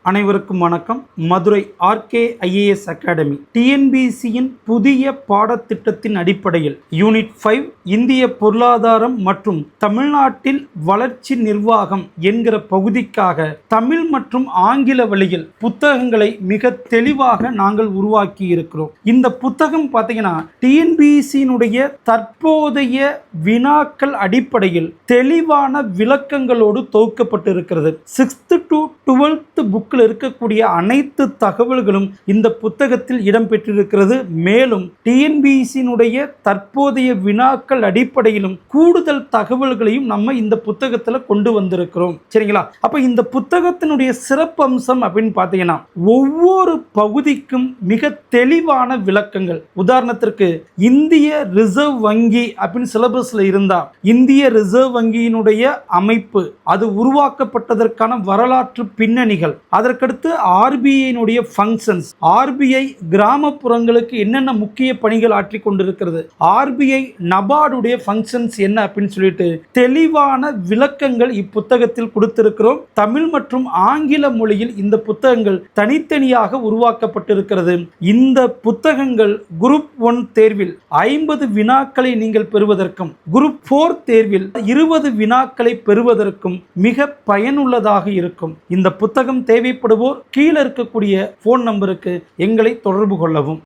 அனைவருக்கும் வணக்கம். Madurai RK IAS academy டிஎன்பிசியின் புதிய பாடத்திட்டத்தின் அடிப்படையில் யூனிட் 5 இந்திய பொருளாதாரம் மற்றும் தமிழ்நாட்டில் வளர்ச்சி நிர்வாகம் என்கிற பகுதிக்காக தமிழ் மற்றும் ஆங்கில வழியில் புத்தகங்களை மிக தெளிவாக நாங்கள் உருவாக்கி இருக்கிறோம். இந்த புத்தகம் பார்த்தீங்கன்னா டிஎன்பிசியினுடைய தற்போதைய வினாக்கள் அடிப்படையில் தெளிவான விளக்கங்களோடு தொகுக்கப்பட்டிருக்கிறது. 6th to 12th புக் இருக்கக்கூடிய அனைத்து தகவல்களும் இந்த புத்தகத்தில் இடம்பெற்றிருக்கிறது. மேலும் டிஎன்பிசியினுடைய தற்போதைய வினாக்கள் அடிப்படையிலும் கூடுதல் தகவல்களையும் நம்ம இந்த புத்தகத்தில் கொண்டு வந்திருக்கிறோம். சரிங்களா? அப்ப இந்த புத்தகத்தினுடைய சிறப்பு அம்சம் அப்படின்னு பார்த்தீங்கன்னா ஒவ்வொரு பகுதிக்கும் மிக தெளிவான விளக்கங்கள். உதாரணத்திற்கு இந்திய ரிசர்வ் வங்கி அப்படின்னு சிலபஸ்ல இருந்தா இந்திய ரிசர்வ் வங்கியினுடைய அமைப்பு, அது உருவாக்கப்பட்டதற்கான வரலாற்று பின்னணிகள், அதற்கடுத்து ஆர்பிஐனுடைய ஃபங்க்ஷன்ஸ், ஆர்பிஐ கிராமப்புறங்களுக்கு என்னென்ன முக்கிய பணிகள் ஆற்றி கொண்டிருக்கிறது, ஆர்பிஐ நபார்டுடைய ஃபங்க்ஷன்ஸ் என்ன அப்படின்னு சொல்லிட்டு தெளிவான விளக்கங்கள் இப்புத்தகத்தில் கொடுத்திருக்கிறோம். தமிழ் மற்றும் ஆங்கில மொழியில் இந்த புத்தகங்கள் தனித்தனியாக உருவாக்கப்பட்டிருக்கிறது. இந்த புத்தகங்கள் குரூப் 1 தேர்வில் 50 வினாக்களை நீங்கள் பெறுவதற்கும், குரூப் 4 தேர்வில் 20 வினாக்களை பெறுவதற்கும் மிக பயனுள்ளதாக இருக்கும். இந்த புத்தகம் தேவைப்படுவோர் கீழே இருக்கக்கூடிய போன் நம்பருக்கு எங்களை தொடர்பு கொள்ளவும்.